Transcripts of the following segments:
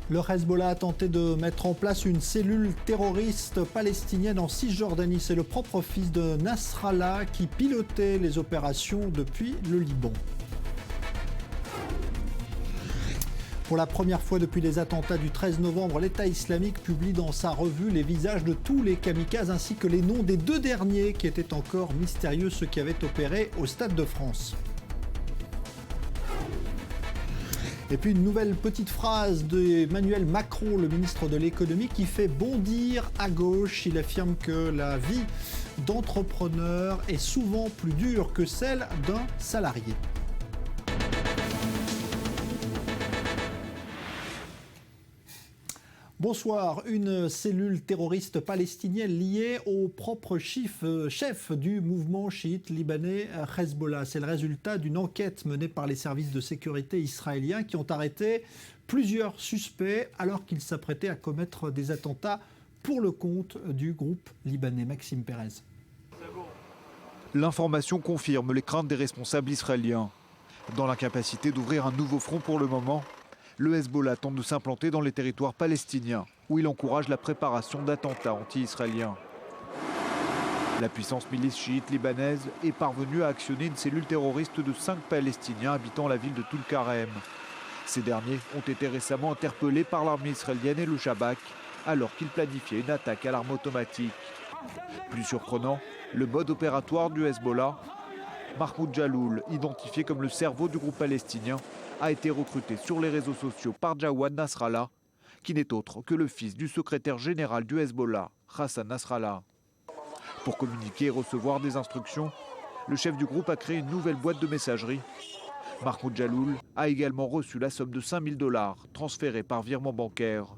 Le Hezbollah a tenté de mettre en place une cellule terroriste palestinienne en Cisjordanie. C'est le propre fils de Nasrallah qui pilotait les opérations depuis le Liban. Pour la première fois depuis les attentats du 13 novembre, l'État islamique publie dans sa revue les visages de tous les kamikazes ainsi que les noms des 2 derniers qui étaient encore mystérieux, ceux qui avaient opéré au Stade de France. Et puis une nouvelle petite phrase d'Emmanuel Macron, le ministre de l'économie, qui fait bondir à gauche. Il affirme que la vie d'entrepreneur est souvent plus dure que celle d'un salarié. Bonsoir. Une cellule terroriste palestinienne liée au propre chef du mouvement chiite libanais Hezbollah. C'est le résultat d'une enquête menée par les services de sécurité israéliens qui ont arrêté plusieurs suspects alors qu'ils s'apprêtaient à commettre des attentats pour le compte du groupe libanais. Maxime Pérez. L'information confirme les craintes des responsables israéliens. Dans l'incapacité d'ouvrir un nouveau front pour le moment, le Hezbollah tente de s'implanter dans les territoires palestiniens, où il encourage la préparation d'attentats anti-israéliens. La puissance milice chiite libanaise est parvenue à actionner une cellule terroriste de 5 Palestiniens habitant la ville de Tulkarem. Ces derniers ont été récemment interpellés par l'armée israélienne et le Shabak, alors qu'ils planifiaient une attaque à l'arme automatique. Plus surprenant, le mode opératoire du Hezbollah, Mahmoud Jaloul, identifié comme le cerveau du groupe palestinien, a été recruté sur les réseaux sociaux par Jawad Nasrallah, qui n'est autre que le fils du secrétaire général du Hezbollah, Hassan Nasrallah. Pour communiquer et recevoir des instructions, le chef du groupe a créé une nouvelle boîte de messagerie. Mahmoud Jaloul a également reçu la somme de $5000 transférée par virement bancaire.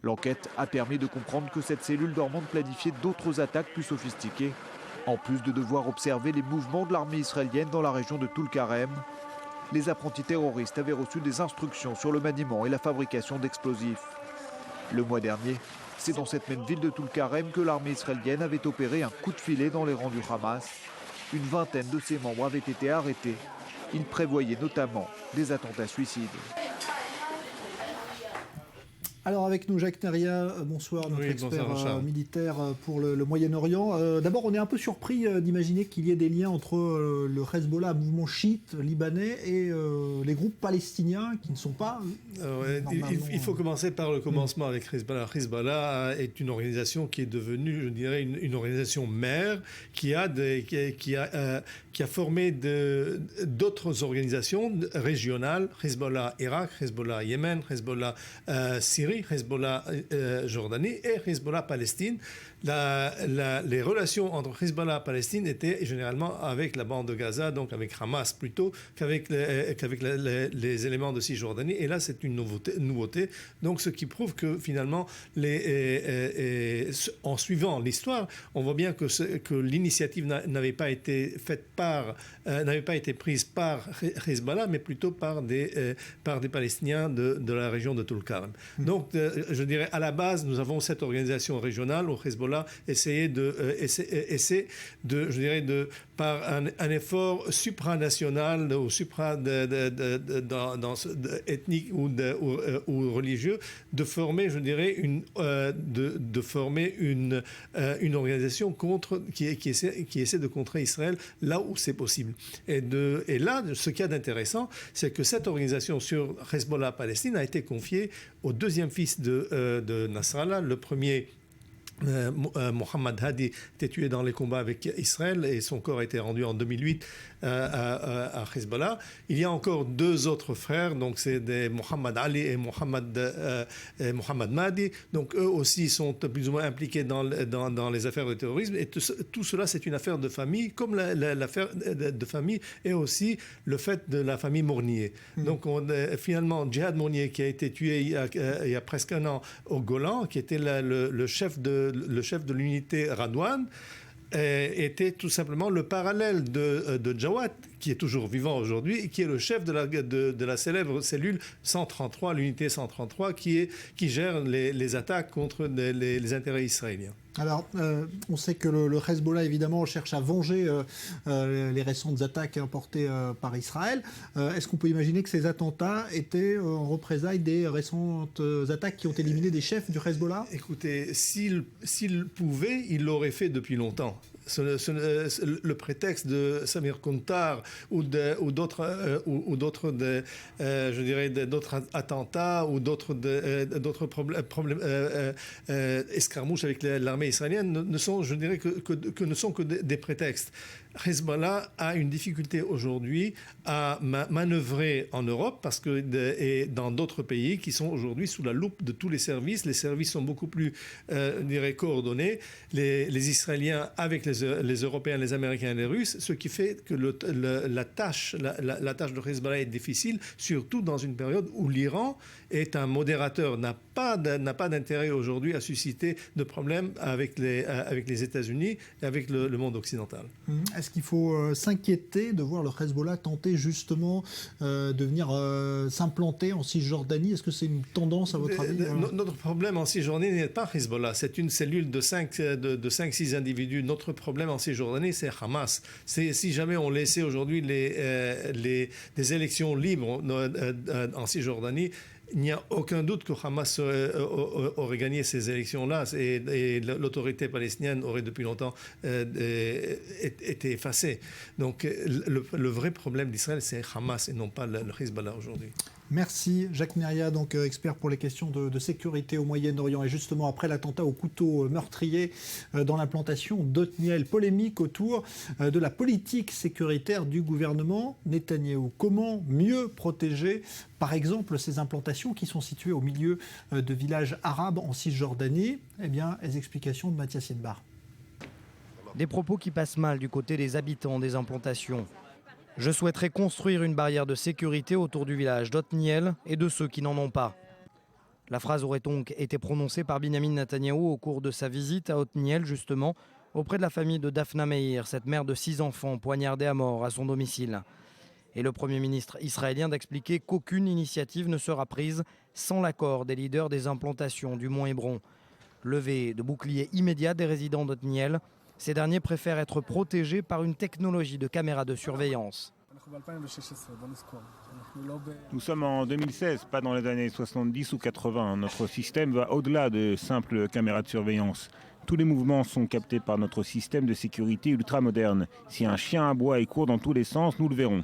L'enquête a permis de comprendre que cette cellule dormante planifiait d'autres attaques plus sophistiquées. En plus de devoir observer les mouvements de l'armée israélienne dans la région de Tulkarem, les apprentis terroristes avaient reçu des instructions sur le maniement et la fabrication d'explosifs. Le mois dernier, c'est dans cette même ville de Tulkarem que l'armée israélienne avait opéré un coup de filet dans les rangs du Hamas. Une vingtaine de ses membres avaient été arrêtés. Ils prévoyaient notamment des attentats suicides. Alors avec nous Jacques Neria, bonsoir, notre expert militaire pour le Moyen-Orient. D'abord, on est un peu surpris d'imaginer qu'il y ait des liens entre le Hezbollah, mouvement chiite libanais, et les groupes palestiniens qui ne sont pas... Il faut commencer par le commencement avec Hezbollah. Hezbollah est une organisation qui est devenue, je dirais, une organisation mère qui a formé d'autres organisations régionales, Hezbollah Irak, Hezbollah Yémen, Hezbollah Syrie, Hezbollah Jordanie et Hezbollah Palestine. Les relations entre Hezbollah et Palestine étaient généralement avec la bande de Gaza, donc avec Hamas plutôt qu'avec les éléments de Cisjordanie. Et là, c'est une nouveauté. Donc, ce qui prouve que finalement, en suivant l'histoire, on voit bien que l'initiative n'avait pas été prise par Hezbollah, mais plutôt par des Palestiniens de la région de Tulkarem. Donc, je dirais, à la base, nous avons cette organisation régionale où Hezbollah essaie par un effort supranational ou ethnique ou religieux, de former, je dirais, une organisation qui essaie de contrer Israël là où c'est possible. Et là, ce qu'il y a d'intéressant, c'est que cette organisation sur Hezbollah-Palestine a été confiée au deuxième fils de Nasrallah. Le premier, Mohamed Hadi, était tué dans les combats avec Israël et son corps a été rendu en 2008 à Hezbollah. Il y a encore 2 autres frères, donc c'est Mohamed Ali et Mohamed Mahdi. Donc eux aussi sont plus ou moins impliqués dans les affaires de terrorisme. Et tout cela, c'est une affaire de famille, comme l'affaire de famille est aussi le fait de la famille Mournier. Donc finalement, Djihad Mournier, qui a été tué il y a presque un an au Golan, qui était le chef de l'unité Radwan, était tout simplement le parallèle de Jawad, qui est toujours vivant aujourd'hui, et qui est le chef de la célèbre cellule 133, l'unité 133, qui gère les attaques contre les intérêts israéliens. Alors, on sait que le Hezbollah, évidemment, cherche à venger les récentes attaques portées par Israël. Est-ce qu'on peut imaginer que ces attentats étaient en représailles des récentes attaques qui ont éliminé des chefs du Hezbollah? Écoutez, s'il pouvait, il l'aurait fait depuis longtemps. Le prétexte de Samir Kontar ou d'autres attentats ou d'autres problèmes escarmouches avec l'armée israélienne ne sont, je dirais, que ne sont que des prétextes. Hezbollah a une difficulté aujourd'hui à manœuvrer en Europe parce que et dans d'autres pays qui sont aujourd'hui sous la loupe de tous les services. Les services sont beaucoup plus, je dirais, coordonnés. Les Israéliens avec les Européens, les Américains et les Russes, ce qui fait que la tâche de Hezbollah est difficile, surtout dans une période où l'Iran est un modérateur, n'a pas d'intérêt aujourd'hui à susciter de problèmes avec les États-Unis et avec le monde occidental. Est-ce qu'il faut s'inquiéter de voir le Hezbollah tenter justement de venir s'implanter en Cisjordanie? Est-ce que c'est une tendance à votre avis? Notre problème en Cisjordanie n'est pas Hezbollah, c'est une cellule de 5-6 individus. Notre problème en Cisjordanie, c'est Hamas. Si jamais on laissait aujourd'hui des élections libres en Cisjordanie, il n'y a aucun doute que Hamas aurait gagné ces élections-là et l'autorité palestinienne aurait depuis longtemps été effacée. Donc le vrai problème d'Israël, c'est Hamas et non pas le Hezbollah aujourd'hui. Merci Jacques Neria, donc expert pour les questions de sécurité au Moyen-Orient. Et justement, après l'attentat au couteau meurtrier dans l'implantation d'Otniel, polémique autour de la politique sécuritaire du gouvernement Netanyahou. Comment mieux protéger, par exemple, ces implantations qui sont situées au milieu de villages arabes en Cisjordanie? Eh bien, les explications de Mathias Yenbar. Des propos qui passent mal du côté des habitants des implantations. Je souhaiterais construire une barrière de sécurité autour du village d'Otniel et de ceux qui n'en ont pas. La phrase aurait donc été prononcée par Binyamin Netanyahou au cours de sa visite à Otniel, justement, auprès de la famille de Daphna Meir, cette mère de 6 enfants poignardée à mort à son domicile. Et le Premier ministre israélien d'expliquer qu'aucune initiative ne sera prise sans l'accord des leaders des implantations du Mont Hébron. Levée de boucliers immédiat des résidents d'Otniel, ces derniers préfèrent être protégés par une technologie de caméra de surveillance. Nous sommes en 2016, pas dans les années 70 ou 80. Notre système va au-delà de simples caméras de surveillance. Tous les mouvements sont captés par notre système de sécurité ultra-moderne. Si un chien aboie et court dans tous les sens, nous le verrons.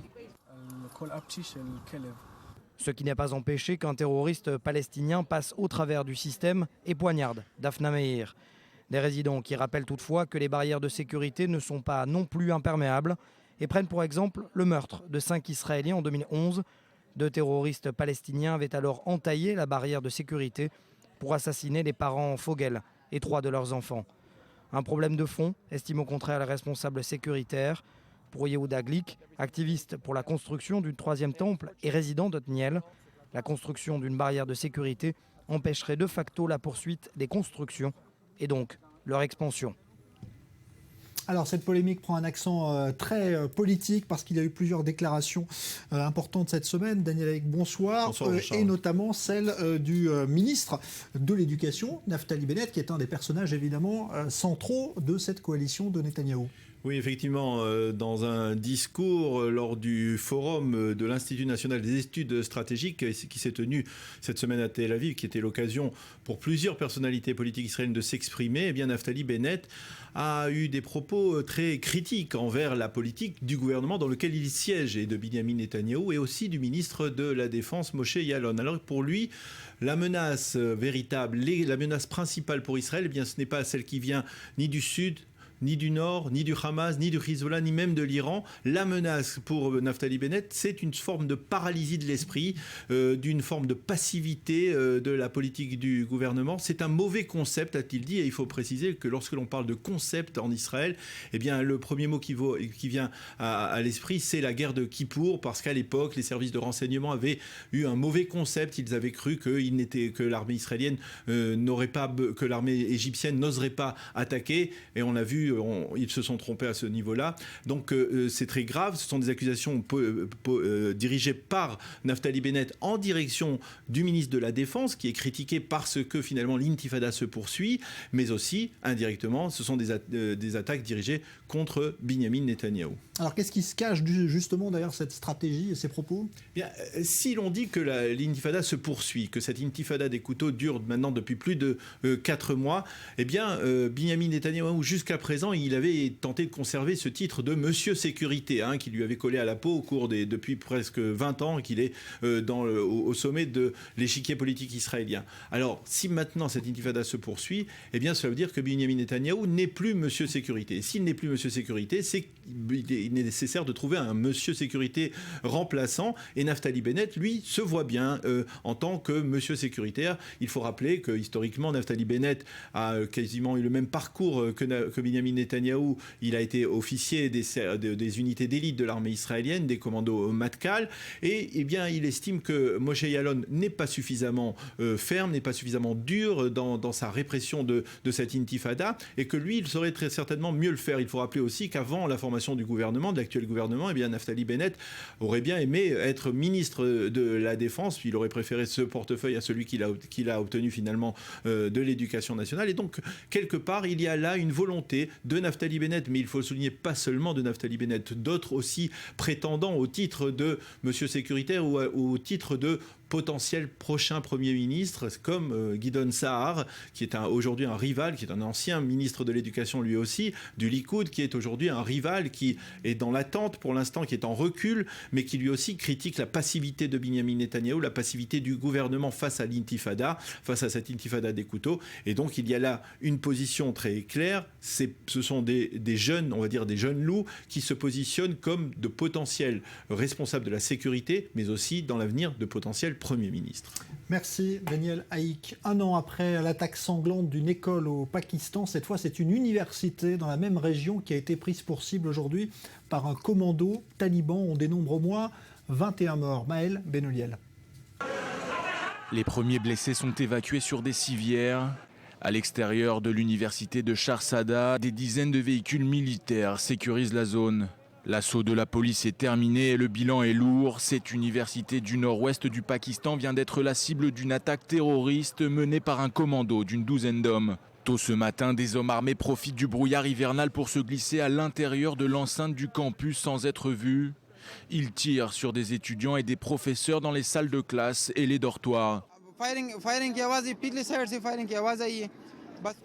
Ce qui n'a pas empêché qu'un terroriste palestinien passe au travers du système et poignarde Daphna Meir. Des résidents qui rappellent toutefois que les barrières de sécurité ne sont pas non plus imperméables et prennent pour exemple le meurtre de 5 Israéliens en 2011. 2 terroristes palestiniens avaient alors entaillé la barrière de sécurité pour assassiner les parents Fogel et 3 de leurs enfants. Un problème de fond, estime au contraire les responsables sécuritaires. Pour Yehuda Glick, activiste pour la construction d'une 3e temple et résident d'Otniel, la construction d'une barrière de sécurité empêcherait de facto la poursuite des constructions et donc leur expansion. Alors cette polémique prend un accent très politique parce qu'il y a eu plusieurs déclarations importantes cette semaine. Daniel Haïk, bonsoir. Bonsoir et notamment celle du ministre de l'Éducation, Naftali Bennett, qui est un des personnages évidemment centraux de cette coalition de Netanyahou. Oui, effectivement, dans un discours lors du forum de l'Institut national des études stratégiques qui s'est tenu cette semaine à Tel Aviv, qui était l'occasion pour plusieurs personnalités politiques israéliennes de s'exprimer, eh bien Naftali Bennett a eu des propos très critiques envers la politique du gouvernement dans lequel il siège, et de Binyamin Netanyahou, et aussi du ministre de la Défense, Moshe Yaalon. Alors pour lui, la menace véritable, la menace principale pour Israël, eh bien ce n'est pas celle qui vient ni du Sud, ni du Nord, ni du Hamas, ni du Hezbollah, ni même de l'Iran. La menace pour Naftali Bennett, c'est une forme de paralysie de l'esprit, d'une forme de passivité de la politique du gouvernement. C'est un mauvais concept, a-t-il dit, et il faut préciser que lorsque l'on parle de concept en Israël, eh bien, le premier mot qui vient à l'esprit, c'est la guerre de Kippour, parce qu'à l'époque, les services de renseignement avaient eu un mauvais concept. Ils avaient cru que l'armée israélienne que l'armée égyptienne n'oserait pas attaquer, et on a vu là-dessus, ils se sont trompés à ce niveau-là. Donc c'est très grave. Ce sont des accusations dirigées par Naftali Bennett en direction du ministre de la Défense, qui est critiqué parce que finalement l'intifada se poursuit, mais aussi indirectement, ce sont des attaques dirigées contre Binyamin Netanyahou. Alors qu'est-ce qui se cache justement derrière cette stratégie et ces propos ? Bien, si l'on dit que l'intifada se poursuit, que cette intifada des couteaux dure maintenant depuis plus de 4 mois, eh bien Binyamin Netanyahou jusqu'à présent il avait tenté de conserver ce titre de Monsieur Sécurité, qui lui avait collé à la peau depuis presque 20 ans qu'il est au sommet de l'échiquier politique israélien. Alors si maintenant cette intifada se poursuit, eh bien cela veut dire que Binyamin Netanyahou n'est plus Monsieur Sécurité. Et s'il n'est plus Monsieur Sécurité, c'est qu'il est nécessaire de trouver un Monsieur Sécurité remplaçant, et Naftali Bennett, lui, se voit bien en tant que Monsieur Sécuritaire. Il faut rappeler que historiquement, Naftali Bennett a quasiment eu le même parcours que Binyamin Netanyahou. Il a été officier des unités d'élite de l'armée israélienne, des commandos Matkal, et eh bien, il estime que Moshe Yaalon n'est pas suffisamment ferme, n'est pas suffisamment dur dans sa répression de cette intifada, et que lui, il saurait très certainement mieux le faire. Il faut rappeler aussi qu'avant la formation du gouvernement, de l'actuel gouvernement, eh bien, Naftali Bennett aurait bien aimé être ministre de la Défense, puis il aurait préféré ce portefeuille à celui qu'il a obtenu finalement de l'Éducation nationale. Et donc, quelque part, il y a là une volonté de Naftali Bennett, mais il faut le souligner, pas seulement de Naftali Bennett, d'autres aussi prétendant au titre de Monsieur Sécuritaire ou au titre de potentiel prochain Premier ministre, comme Gideon Sa'ar, qui est aujourd'hui un rival, qui est un ancien ministre de l'Éducation lui aussi, du Likoud, qui est aujourd'hui un rival, qui est dans l'attente pour l'instant, qui est en recul, mais qui lui aussi critique la passivité de Binyamin Netanyahou, la passivité du gouvernement face à l'intifada, face à cette intifada des couteaux. Et donc il y a là une position très claire. Ce sont des jeunes, on va dire des jeunes loups, qui se positionnent comme de potentiels responsables de la sécurité, mais aussi dans l'avenir de potentiels Premier ministre. Merci Daniel Haïk. 1 an après l'attaque sanglante d'une école au Pakistan, cette fois c'est une université dans la même région qui a été prise pour cible aujourd'hui par un commando taliban. On dénombre au moins 21 morts. Maël Benoliel. Les premiers blessés sont évacués sur des civières. À l'extérieur de l'université de Sharsada, des dizaines de véhicules militaires sécurisent la zone. L'assaut de la police est terminé et le bilan est lourd. Cette université du nord-ouest du Pakistan vient d'être la cible d'une attaque terroriste menée par un commando d'une douzaine d'hommes. Tôt ce matin, des hommes armés profitent du brouillard hivernal pour se glisser à l'intérieur de l'enceinte du campus sans être vus. Ils tirent sur des étudiants et des professeurs dans les salles de classe et les dortoirs.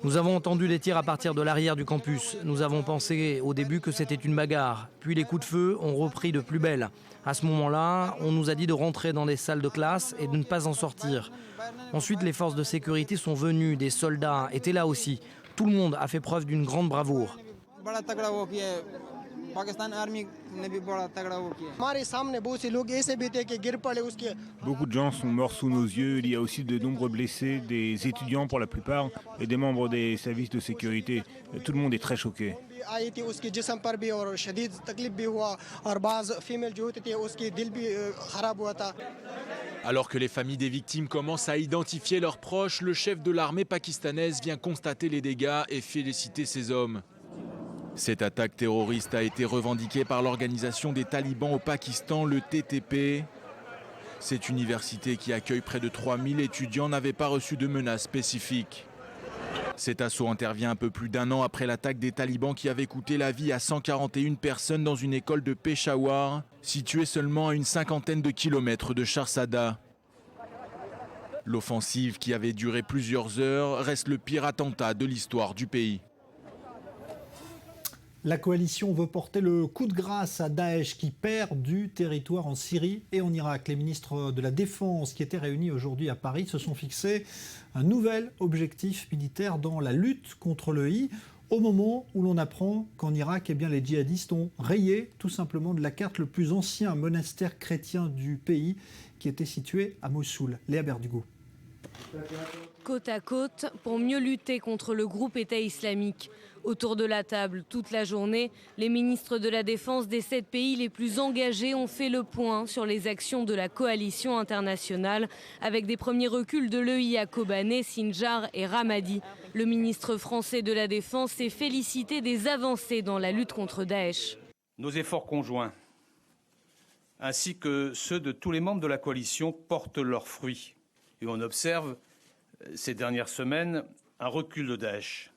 Nous avons entendu les tirs à partir de l'arrière du campus. Nous avons pensé au début que c'était une bagarre. Puis les coups de feu ont repris de plus belle. À ce moment-là, on nous a dit de rentrer dans des salles de classe et de ne pas en sortir. Ensuite, les forces de sécurité sont venues, des soldats étaient là aussi. Tout le monde a fait preuve d'une grande bravoure. Beaucoup de gens sont morts sous nos yeux. Il y a aussi de nombreux blessés, des étudiants pour la plupart et des membres des services de sécurité. Tout le monde est très choqué. Alors que les familles des victimes commencent à identifier leurs proches, le chef de l'armée pakistanaise vient constater les dégâts et féliciter ses hommes. Cette attaque terroriste a été revendiquée par l'organisation des talibans au Pakistan, le TTP. Cette université qui accueille près de 3000 étudiants n'avait pas reçu de menaces spécifiques. Cet assaut intervient un peu plus d'1 an après l'attaque des talibans qui avait coûté la vie à 141 personnes dans une école de Peshawar, située seulement à une 50aine de kilomètres de Sharsada. L'offensive, qui avait duré plusieurs heures, reste le pire attentat de l'histoire du pays. La coalition veut porter le coup de grâce à Daesh qui perd du territoire en Syrie et en Irak. Les ministres de la Défense qui étaient réunis aujourd'hui à Paris se sont fixés un nouvel objectif militaire dans la lutte contre le I, au moment où l'on apprend qu'en Irak, eh bien, les djihadistes ont rayé tout simplement de la carte le plus ancien monastère chrétien du pays qui était situé à Mossoul. Léa Berdugo. Côte à côte pour mieux lutter contre le groupe État islamique. Autour de la table, toute la journée, les ministres de la Défense des 7 pays les plus engagés ont fait le point sur les actions de la coalition internationale avec des premiers reculs de l'EIA Kobané, Sinjar et Ramadi. Le ministre français de la Défense s'est félicité des avancées dans la lutte contre Daesh. Nos efforts conjoints, ainsi que ceux de tous les membres de la coalition, portent leurs fruits. Et on observe ces dernières semaines un recul de Daesh.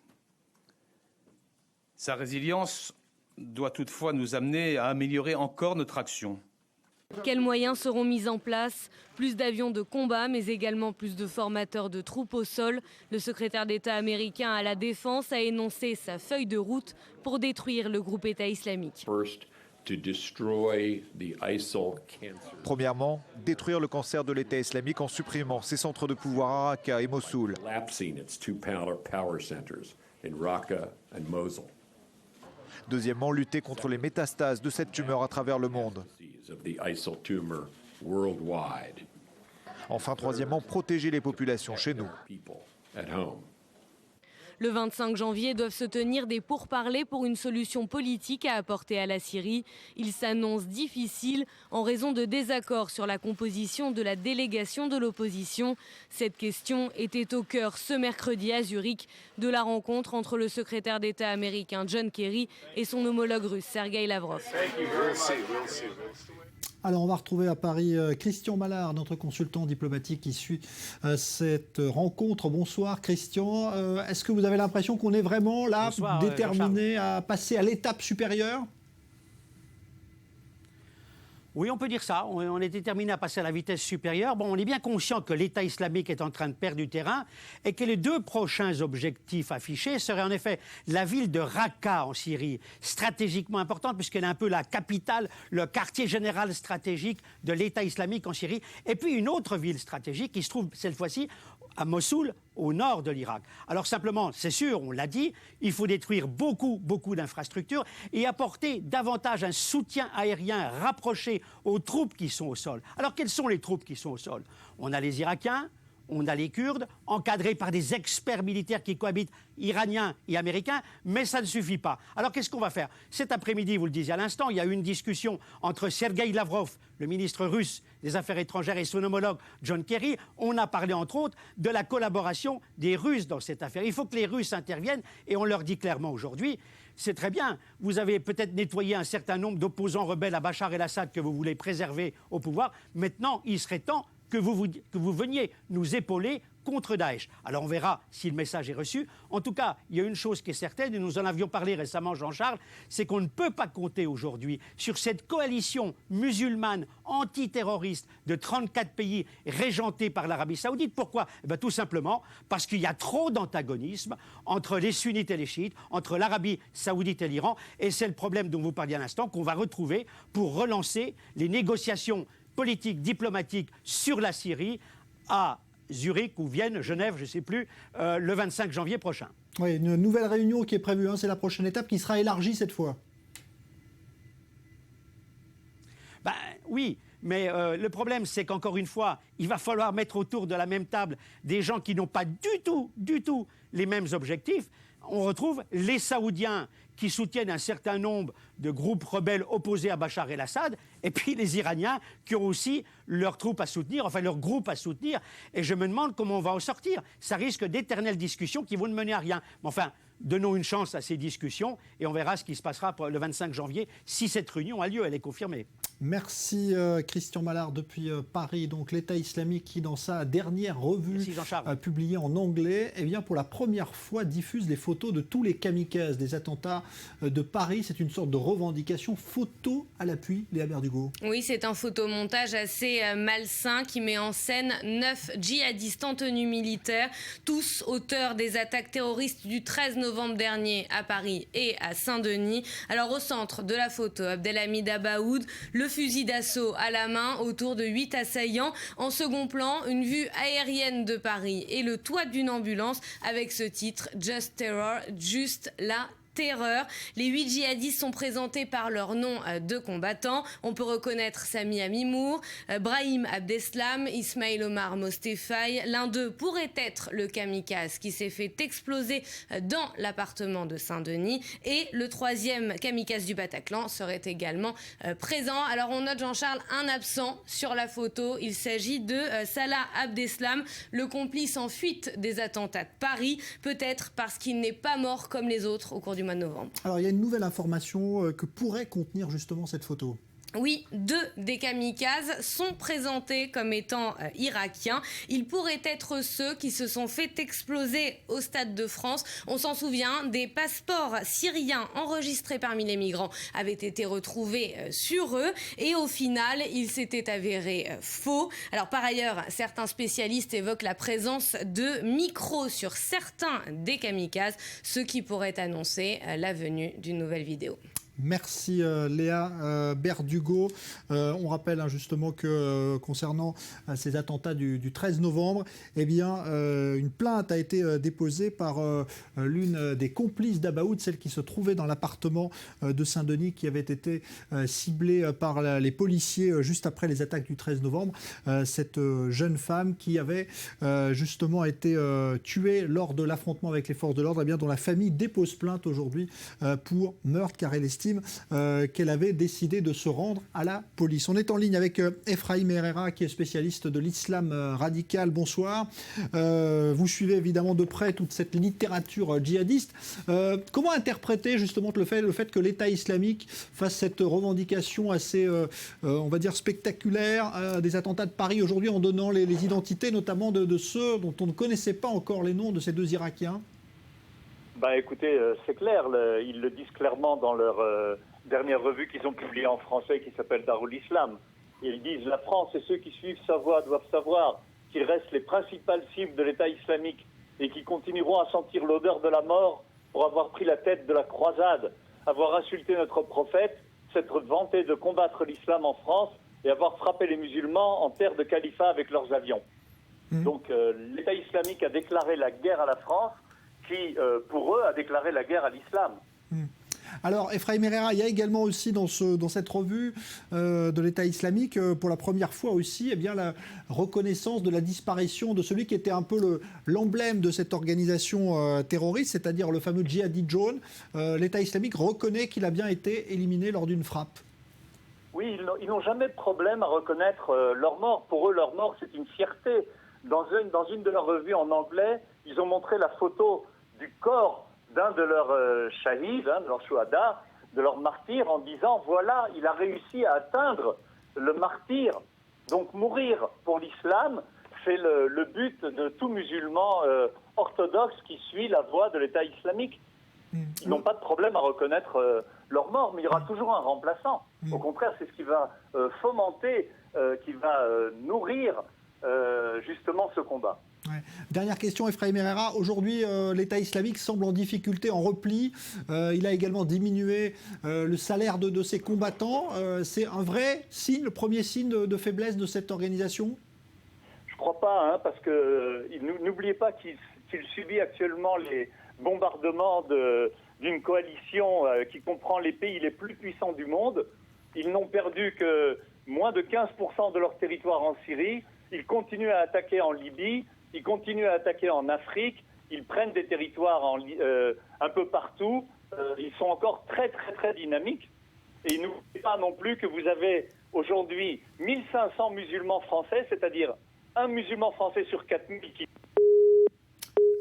Sa résilience doit toutefois nous amener à améliorer encore notre action. Quels moyens seront mis en place? Plus d'avions de combat, mais également plus de formateurs de troupes au sol. Le secrétaire d'État américain à la Défense a énoncé sa feuille de route pour détruire le groupe État islamique. Premièrement, détruire le cancer de l'État islamique en supprimant ses centres de pouvoir à Raqqa et Mossoul. Deuxièmement, lutter contre les métastases de cette tumeur à travers le monde. Enfin, troisièmement, protéger les populations chez nous. Le 25 janvier doivent se tenir des pourparlers pour une solution politique à apporter à la Syrie. Il s'annonce difficile en raison de désaccords sur la composition de la délégation de l'opposition. Cette question était au cœur ce mercredi à Zurich de la rencontre entre le secrétaire d'État américain John Kerry et son homologue russe Sergueï Lavrov. Alors on va retrouver à Paris Christian Mallard, notre consultant diplomatique qui suit cette rencontre. Bonsoir Christian. Est-ce que vous avez l'impression qu'on est vraiment là, déterminé à passer à l'étape supérieure ? Oui, on peut dire ça. On est déterminé à passer à la vitesse supérieure. Bon, on est bien conscient que l'État islamique est en train de perdre du terrain et que les 2 prochains objectifs affichés seraient en effet la ville de Raqqa en Syrie, stratégiquement importante puisqu'elle est un peu la capitale, le quartier général stratégique de l'État islamique en Syrie, et puis une autre ville stratégique qui se trouve cette fois-ci à Mossoul, au nord de l'Irak. Alors simplement, c'est sûr, on l'a dit, il faut détruire beaucoup d'infrastructures et apporter davantage un soutien aérien rapproché aux troupes qui sont au sol. Alors quelles sont les troupes qui sont au sol? On a les Irakiens, on a les Kurdes, encadrés par des experts militaires qui cohabitent, iraniens et américains, mais ça ne suffit pas. Alors qu'est-ce qu'on va faire? Cet après-midi, vous le disiez à l'instant, il y a eu une discussion entre Sergueï Lavrov, le ministre russe des Affaires étrangères, et son homologue John Kerry. On a parlé entre autres de la collaboration des Russes dans cette affaire. Il faut que les Russes interviennent et on leur dit clairement aujourd'hui, c'est très bien, vous avez peut-être nettoyé un certain nombre d'opposants rebelles à Bachar el-Assad que vous voulez préserver au pouvoir. Maintenant, il serait temps que vous veniez nous épauler contre Daesh. Alors on verra si le message est reçu. En tout cas, il y a une chose qui est certaine, et nous en avions parlé récemment, Jean-Charles, c'est qu'on ne peut pas compter aujourd'hui sur cette coalition musulmane antiterroriste de 34 pays régentée par l'Arabie Saoudite. Pourquoi? Tout simplement parce qu'il y a trop d'antagonisme entre les sunnites et les chiites, entre l'Arabie Saoudite et l'Iran, et c'est le problème dont vous parliez à l'instant qu'on va retrouver pour relancer les négociations politique, diplomatique sur la Syrie à Zurich ou Vienne, Genève, je ne sais plus, le 25 janvier prochain. Oui, une nouvelle réunion qui est prévue, c'est la prochaine étape qui sera élargie cette fois. Oui, mais le problème c'est qu'encore une fois, il va falloir mettre autour de la même table des gens qui n'ont pas du tout les mêmes objectifs. On retrouve les Saoudiens qui soutiennent un certain nombre de groupes rebelles opposés à Bachar el-Assad, et puis les Iraniens qui ont aussi leurs troupes à soutenir, enfin leur groupe à soutenir, et je me demande comment on va en sortir. Ça risque d'éternelles discussions qui vont ne mener à rien. Mais enfin, donnons une chance à ces discussions, et on verra ce qui se passera le 25 janvier, si cette réunion a lieu, elle est confirmée. Merci Christian Mallard depuis Paris. Donc l'État islamique qui, dans sa dernière revue publiée en anglais, pour la première fois diffuse les photos de tous les kamikazes des attentats de Paris. C'est une sorte de revendication photo à l'appui, Léa Berdugo. Oui, c'est un photomontage assez malsain qui met en scène 9 djihadistes en tenue militaire, tous auteurs des attaques terroristes du 13 novembre dernier à Paris et à Saint-Denis. Alors au centre de la photo, Abdelhamid Abaoud, le fusil d'assaut à la main autour de 8 assaillants. En second plan, une vue aérienne de Paris et le toit d'une ambulance avec ce titre « Just Terror », juste la terreur. Les 8 djihadistes sont présentés par leur nom de combattants. On peut reconnaître Sami Amimour, Brahim Abdeslam, Ismail Omar Mostefai. L'un d'eux pourrait être le kamikaze qui s'est fait exploser dans l'appartement de Saint-Denis. Et le troisième kamikaze du Bataclan serait également présent. Alors on note, Jean-Charles, un absent sur la photo. Il s'agit de Salah Abdeslam, le complice en fuite des attentats de Paris, peut-être parce qu'il n'est pas mort comme les autres au cours du mois de novembre. Alors il y a une nouvelle information que pourrait contenir justement cette photo. Oui, 2 des kamikazes sont présentés comme étant irakiens. Ils pourraient être ceux qui se sont fait exploser au Stade de France. On s'en souvient, des passeports syriens enregistrés parmi les migrants avaient été retrouvés sur eux. Et au final, ils s'étaient avérés faux. Alors par ailleurs, certains spécialistes évoquent la présence de micros sur certains des kamikazes, ce qui pourrait annoncer la venue d'une nouvelle vidéo. Merci Léa Berdugo. On rappelle justement que concernant ces attentats du 13 novembre, eh bien, une plainte a été déposée par l'une des complices d'Abaoud, celle qui se trouvait dans l'appartement de Saint-Denis qui avait été ciblée par les policiers juste après les attaques du 13 novembre. Cette jeune femme qui avait justement été tuée lors de l'affrontement avec les forces de l'ordre, eh bien, dont la famille dépose plainte aujourd'hui pour meurtre car elle estime qu'elle avait décidé de se rendre à la police. On est en ligne avec Efraïm Herrera qui est spécialiste de l'islam radical. Bonsoir. Vous suivez évidemment de près toute cette littérature djihadiste. Comment interpréter justement le fait que l'État islamique fasse cette revendication assez, on va dire, spectaculaire des attentats de Paris aujourd'hui en donnant les identités notamment de ceux dont on ne connaissait pas encore les noms de ces 2 Irakiens? Écoutez, c'est clair, ils le disent clairement dans leur dernière revue qu'ils ont publiée en français qui s'appelle Darul Islam. Ils disent « La France et ceux qui suivent sa voie doivent savoir qu'ils restent les principales cibles de l'État islamique et qui continueront à sentir l'odeur de la mort pour avoir pris la tête de la croisade, avoir insulté notre prophète, s'être vanté de combattre l'islam en France et avoir frappé les musulmans en terre de califat avec leurs avions. » Donc l'État islamique a déclaré la guerre à la France, qui, pour eux, a déclaré la guerre à l'islam. Alors, Efraïm Herrera, il y a également aussi dans cette revue de l'État islamique, pour la première fois aussi, eh bien, la reconnaissance de la disparition de celui qui était un peu l'emblème de cette organisation terroriste, c'est-à-dire le fameux djihadi jaune. L'État islamique reconnaît qu'il a bien été éliminé lors d'une frappe. Oui, ils n'ont jamais de problème à reconnaître leur mort. Pour eux, leur mort, c'est une fierté. Dans une de leurs revues en anglais, ils ont montré la photo du corps d'un de leurs shahids, de leurs shuhada, de leurs martyrs, en disant « Voilà, il a réussi à atteindre le martyr ». Donc mourir pour l'islam, c'est le but de tout musulman orthodoxe qui suit la voie de l'État islamique. Ils n'ont pas de problème à reconnaître leur mort, mais il y aura toujours un remplaçant. Au contraire, c'est ce qui va fomenter, qui va nourrir justement ce combat. Ouais. Dernière question, Efraïm Herrera. Aujourd'hui, l'État islamique semble en difficulté, en repli. Il a également diminué le salaire de ses combattants. C'est un vrai signe, le premier signe de faiblesse de cette organisation? Je ne crois pas, parce que n'oubliez pas qu'il subit actuellement les bombardements d'une coalition qui comprend les pays les plus puissants du monde. Ils n'ont perdu que moins de 15% de leur territoire en Syrie. Ils continuent à attaquer en Libye. Ils continuent à attaquer en Afrique, ils prennent des territoires un peu partout, ils sont encore très très très dynamiques. Et n'oubliez pas non plus que vous avez aujourd'hui 1500 musulmans français, c'est-à-dire un musulman français sur 4000 qui...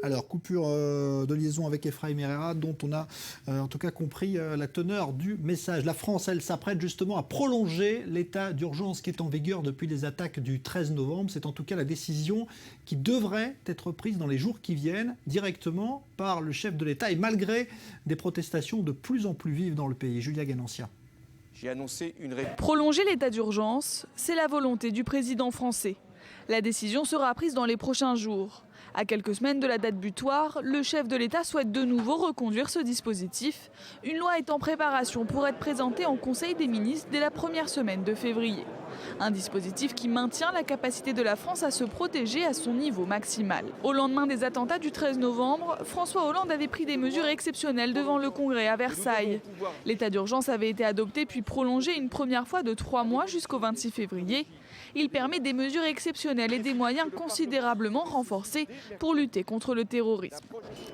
Alors, coupure de liaison avec Efraïm Herrera, dont on a en tout cas compris la teneur du message. La France, elle, s'apprête justement à prolonger l'état d'urgence qui est en vigueur depuis les attaques du 13 novembre. C'est en tout cas la décision qui devrait être prise dans les jours qui viennent, directement par le chef de l'État, et malgré des protestations de plus en plus vives dans le pays. Julia Ganancia. J'ai annoncé Prolonger l'état d'urgence, c'est la volonté du président français. La décision sera prise dans les prochains jours. À quelques semaines de la date butoir, le chef de l'État souhaite de nouveau reconduire ce dispositif. Une loi est en préparation pour être présentée en Conseil des ministres dès la première semaine de février. Un dispositif qui maintient la capacité de la France à se protéger à son niveau maximal. Au lendemain des attentats du 13 novembre, François Hollande avait pris des mesures exceptionnelles devant le Congrès à Versailles. L'état d'urgence avait été adopté puis prolongé une première fois de 3 mois jusqu'au 26 février. Il permet des mesures exceptionnelles et des moyens considérablement renforcés pour lutter contre le terrorisme.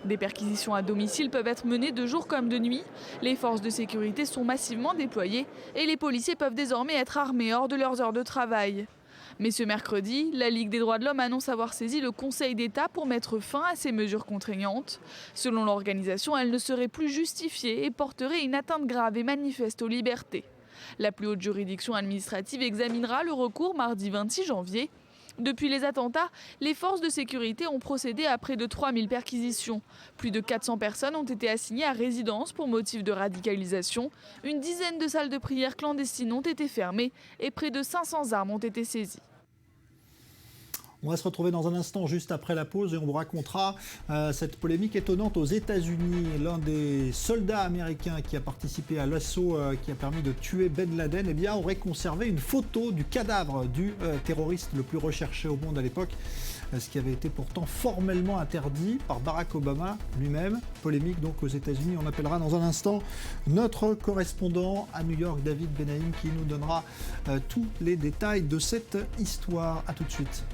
Des perquisitions à domicile peuvent être menées de jour comme de nuit. Les forces de sécurité sont massivement déployées et les policiers peuvent désormais être armés hors de leurs heures de travail. Mais ce mercredi, la Ligue des droits de l'homme annonce avoir saisi le Conseil d'État pour mettre fin à ces mesures contraignantes. Selon l'organisation, elles ne seraient plus justifiées et porteraient une atteinte grave et manifeste aux libertés. La plus haute juridiction administrative examinera le recours mardi 26 janvier. Depuis les attentats, les forces de sécurité ont procédé à près de 3000 perquisitions. Plus de 400 personnes ont été assignées à résidence pour motif de radicalisation. Une dizaine de salles de prière clandestines ont été fermées et près de 500 armes ont été saisies. On va se retrouver dans un instant, juste après la pause, et on vous racontera cette polémique étonnante aux États-Unis. L'un des soldats américains qui a participé à l'assaut qui a permis de tuer Ben Laden, eh bien, aurait conservé une photo du cadavre du terroriste le plus recherché au monde à l'époque, ce qui avait été pourtant formellement interdit par Barack Obama lui-même. Polémique donc aux États-Unis. On appellera dans un instant notre correspondant à New York, David Benaïm, qui nous donnera tous les détails de cette histoire. A tout de suite.